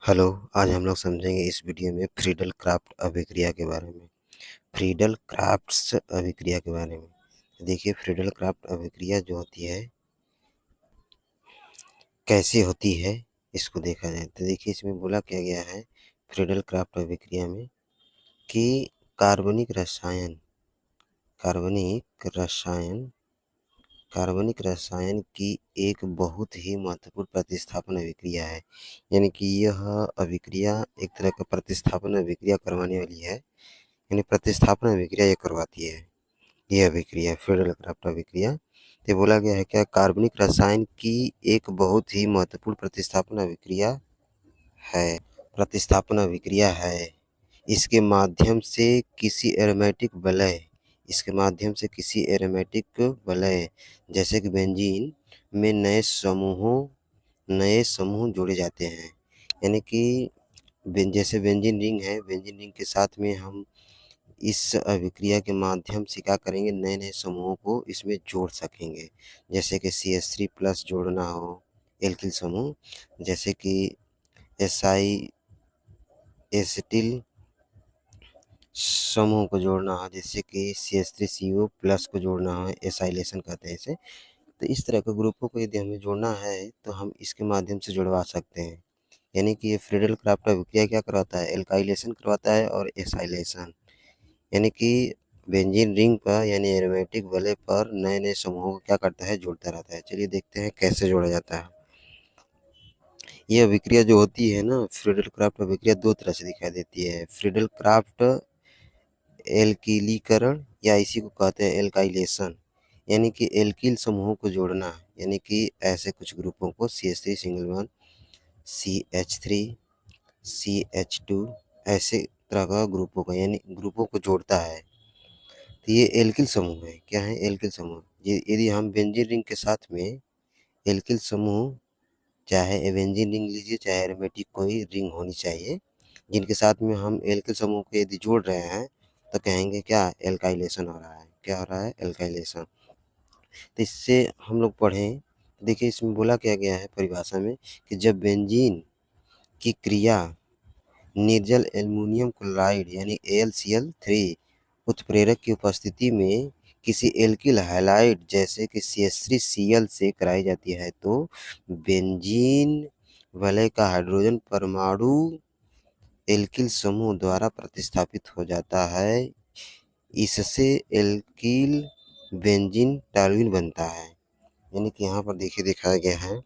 Hello, आज हम लोग समझेंगे इस वीडियो में फ्रीडल क्राफ्ट अभिक्रिया के बारे में। फ्रीडल क्राफ्ट्स अभिक्रिया के बारे में देखिए, फ्रीडल क्राफ्ट अभिक्रिया जो होती है कैसे होती है, इसको देखा जाए तो देखिए इसमें बोला क्या गया है फ्रीडल क्राफ्ट अभिक्रिया में कि कार्बनिक रसायन कार्बनिक रसायन कार्बनिक रसायन की एक बहुत ही महत्वपूर्ण प्रतिस्थापन अभिक्रिया है। यानी कि यह अभिक्रिया एक तरह का प्रतिस्थापन अभिक्रिया करवाने वाली है, यानी प्रतिस्थापन अभिक्रिया ये करवाती है। ये अभिक्रिया फ्रीडल क्राफ्ट अभिक्रिया तो बोला गया है क्या, कार्बनिक रसायन की एक बहुत ही महत्वपूर्ण प्रतिस्थापन अभिक्रिया है। प्रतिस्थापन अभिक्रिया है इसके माध्यम से किसी एरोमेटिक वलय इसके माध्यम से किसी एरोमेटिक वलय जैसे कि बेंजीन में नए समूह जोड़े जाते हैं। यानी कि जैसे बेंजीन रिंग है, बेंजीन रिंग के साथ में हम इस अभिक्रिया के माध्यम से क्या करेंगे, नए नए समूहों को इसमें जोड़ सकेंगे। जैसे कि CH3+ जोड़ना हो, एल्किल समूह, जैसे कि SI एसिटिल समूह को जोड़ना हो, जैसे कि CH3CO+ को जोड़ना हो, एसाइलेशन कहते हैं इसे। तो इस तरह के ग्रुपों को यदि हमें जोड़ना है तो हम इसके माध्यम से जुड़वा सकते हैं। यानी कि ये फ्रीडल क्राफ्ट अभिक्रिया क्या करवाता है, एल्काइलेशन करवाता है और एसाइलेशन। यानी कि बेंजीन रिंग पर यानी एरोमेटिक वलय पर नए नए समूहों को क्या करता है, जोड़ता रहता है। चलिए देखते हैं कैसे जोड़ा जाता है। ये अभिक्रिया जो होती है ना, फ्रीडल क्राफ्ट अभिक्रिया दो तरह से दिखाई देती है। फ्रीडल क्राफ्ट एल्किलीकरण या इसी को कहते हैं एल्काइलेशन, यानी कि एल्किल समूहों को जोड़ना। यानी कि ऐसे कुछ ग्रुपों को CH3 single bond, CH3, CH2 ऐसे तरह का ग्रुपों का यानी ग्रुपों को जोड़ता है। तो ये एल्किल समूह है। क्या है, एल्किल समूह। ये यदि हम बेंजीन रिंग के साथ में एल्किल समूह, चाहे बेंजीन रिंग लीजिए चाहे एरोमेटिक कोई रिंग होनी चाहिए, जिनके साथ में हम एल्किल समूह को यदि जोड़ रहे हैं तो कहेंगे क्या, एल्काइलेशन हो रहा है। क्या हो रहा है, एल्काइलेशन। तो इससे हम लोग पढ़ें, देखिए इसमें बोला क्या गया है परिभाषा में कि जब बेंजीन की क्रिया निर्जल एल्युमिनियम क्लोराइड यानी AlCl3 उत्प्रेरक की उपस्थिति में किसी एल्किल हैलाइड जैसे कि CH3Cl से कराई जाती है तो बेंजीन वलय का हाइड्रोजन परमाणु एल्किल समूह द्वारा प्रतिस्थापित हो जाता है। इससे एल्किल बेंजीन टॉल्यूइन बनता है। यानी कि यहाँ पर देखिए दिखाया गया है,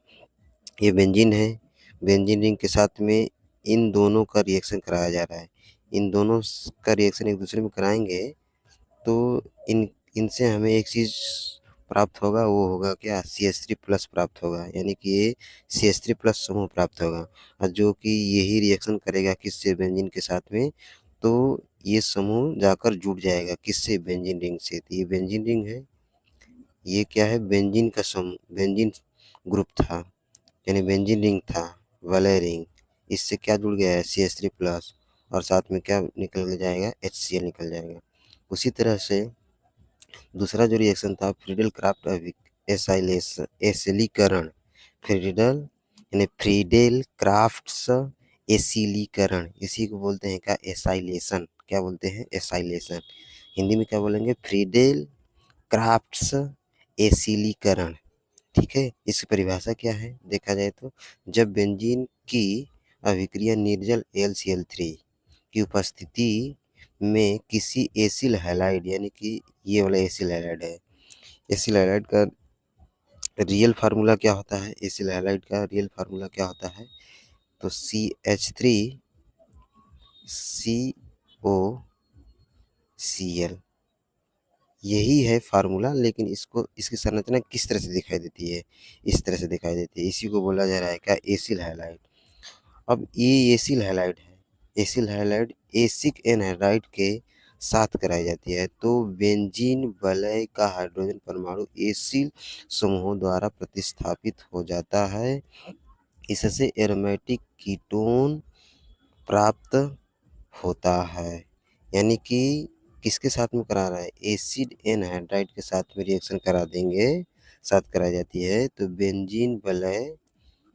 ये बेंजीन है, बेंजीन रिंग के साथ में इन दोनों का रिएक्शन कराया जा रहा है। इन दोनों का रिएक्शन एक दूसरे में कराएंगे तो इनसे हमें एक चीज़ प्राप्त होगा, वो होगा क्या, CH3+ प्राप्त होगा। यानी कि ये CH3+ समूह प्राप्त होगा, और जो कि यही रिएक्शन करेगा किससे, बेंजीन के साथ में। तो ये समूह जाकर जुड़ जाएगा किससे, बेंजीन रिंग से। तो ये बेंजीन रिंग है, ये क्या है, बेंजीन का समूह, बेंजीन ग्रुप था, यानी बेंजीन रिंग था, वलय रिंग। इससे क्या जुड़ गया है, CH3+, और साथ में क्या निकल जाएगा, HCl निकल जाएगा। उसी तरह से दूसरा जो रिएक्शन था फ्रीडल क्राफ्ट एसिलीकरण, फ्रीडल यानी फ्रीडेल क्राफ्ट्स एसिलीकरण, इसी को बोलते हैं क्या, एसाइलेशन। क्या बोलते हैं, एसाइलेशन। हिंदी में क्या बोलेंगे, फ्रीडेल क्राफ्ट्स एसिलीकरण। ठीक है, इसकी परिभाषा क्या है देखा जाए तो, जब बेंजीन की अभिक्रिया निर्जल AlCl3 की उपस्थिति में किसी एसिल हैलाइड, यानी कि ये वाला एसिल हैलाइड है, एसिल हैलाइड का रियल फार्मूला क्या होता है, एसिल हैलाइड का रियल फार्मूला क्या होता है, तो CH3COCl, यही है फार्मूला। लेकिन इसको, इसकी संरचना किस तरह से दिखाई देती है, इस तरह से दिखाई देती है। इसी को बोला जा रहा है क्या, एसिल हैलाइड। अब ये एसिल हैलाइड है, एसिल हैलाइड एसिक एनहाइड्राइड के साथ कराई जाती है तो बेंजीन वलय का हाइड्रोजन परमाणु एसिल समूहों द्वारा प्रतिस्थापित हो जाता है। इससे एरोमेटिक कीटोन प्राप्त होता है। यानी कि किसके साथ में करा रहा है, एसिड एनहाइड्राइड के साथ में रिएक्शन करा देंगे, साथ कराई जाती है तो बेंजीन वलय,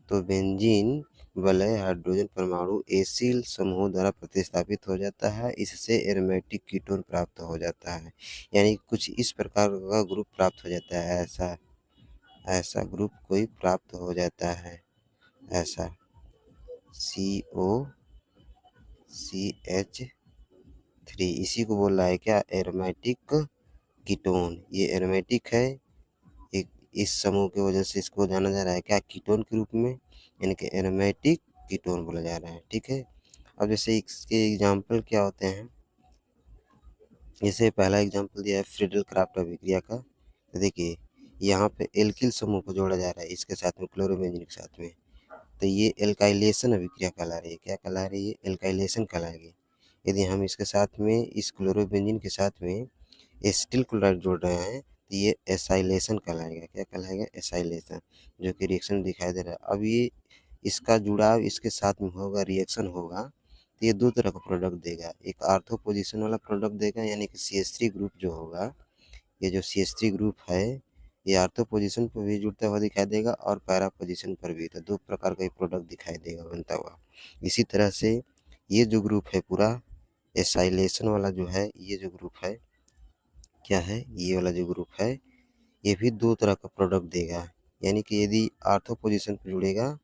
तो बेंजीन वलय हाइड्रोजन परमाणु एसिल समूह द्वारा प्रतिस्थापित हो जाता है, इससे एरोमेटिक कीटोन प्राप्त हो जाता है। यानी कुछ इस प्रकार का ग्रुप प्राप्त हो जाता है, ऐसा ऐसा ग्रुप कोई प्राप्त हो जाता है, ऐसा COCH3, इसी को बोल रहा है क्या, एरोमेटिक कीटोन। ये एरोमेटिक है, एक इस समूह की वजह से इसको जाना जा रहा है क्या, कीटोन के रूप में, यानी कि एरोमेटिक कीटोन बोला जा रहा है। ठीक है, अब जैसे इसके एग्जाम्पल क्या होते हैं, जैसे पहला एग्जाम्पल दिया है फ्रीडल क्राफ्ट अभिक्रिया का। तो देखिए यहाँ पे एल्किल समूह को जोड़ा जा रहा है इसके साथ में, क्लोरोबेंजीन के साथ में, तो ये एल्काइलेशन अभिक्रिया कहला रही है। क्या कहला रही है, एल्काइलेशन कहलाएगी। यदि हम इसके साथ में, इस क्लोरोबेंजीन के साथ में एसिटिल क्लोराइड जोड़ रहे हैं, तो ये एसाइलेशन कहलाएगा। क्या कहलाएगा, एसाइलेशन, जो कि रिएक्शन दिखाई दे रहा है। अब ये इसका जुड़ाव इसके साथ में होगा, रिएक्शन होगा, तो ये दो तरह का प्रोडक्ट देगा। एक आर्थो पोजीशन वाला प्रोडक्ट देगा, यानी कि CH3 ग्रुप जो होगा, ये जो CH3 ग्रुप है, ये आर्थो पोजीशन पर भी जुड़ता हुआ दिखाई देगा और पैरा पोजीशन पर भी, तो दो प्रकार का प्रोडक्ट दिखाई देगा बनता हुआ। इसी तरह से ये जो ग्रुप है पूरा एसाइलेशन वाला जो है, ये जो ग्रुप है क्या है, ये वाला जो ग्रुप है, ये भी दो तरह का प्रोडक्ट देगा। यानी कि यदि आर्थो पोजीशन पर जुड़ेगा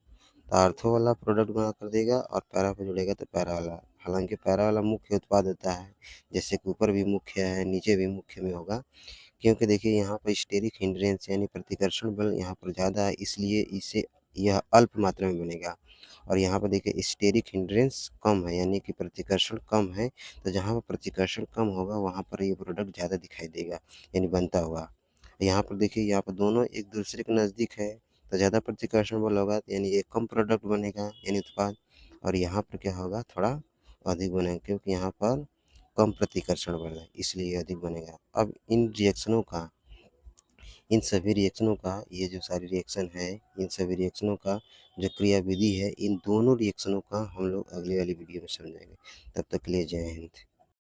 तो आर्थो वाला प्रोडक्ट बना कर देगा, और पैरा पे जुड़ेगा तो पैरा वाला। हालांकि पैरा वाला मुख्य उत्पाद होता है, जैसे कि ऊपर भी मुख्य है, नीचे भी मुख्य में होगा, क्योंकि देखिए यहाँ पर स्टेरिक हिंड्रेंस यानी प्रतिकर्षण बल यहाँ पर ज़्यादा है, इसलिए इसे यह अल्प मात्रा में बनेगा। और यहाँ पर देखिए स्टेरिक हिंड्रेंस कम है, यानी कि प्रतिकर्षण कम है, तो जहाँ पर प्रतिकर्षण कम होगा वहाँ पर ये प्रोडक्ट ज़्यादा दिखाई देगा, यानी बनता हुआ। यहाँ पर देखिए, यहाँ पर दोनों एक दूसरे के नज़दीक है, तो ज़्यादा प्रतिकर्षण बल होगा, यानी ये कम प्रोडक्ट बनेगा, यानी उत्पाद। और यहाँ पर क्या होगा, थोड़ा अधिक बनेगा, क्योंकि यहाँ पर कम प्रतिकर्षण बल है, इसलिए ये अधिक बनेगा। अब इन सभी रिएक्शनों का, ये जो सारी रिएक्शन है, इन सभी रिएक्शनों का जो क्रियाविधि है, इन दोनों रिएक्शनों का हम लोग अगले वाली वीडियो में समझेंगे। तब तक के लिए जय हिंद।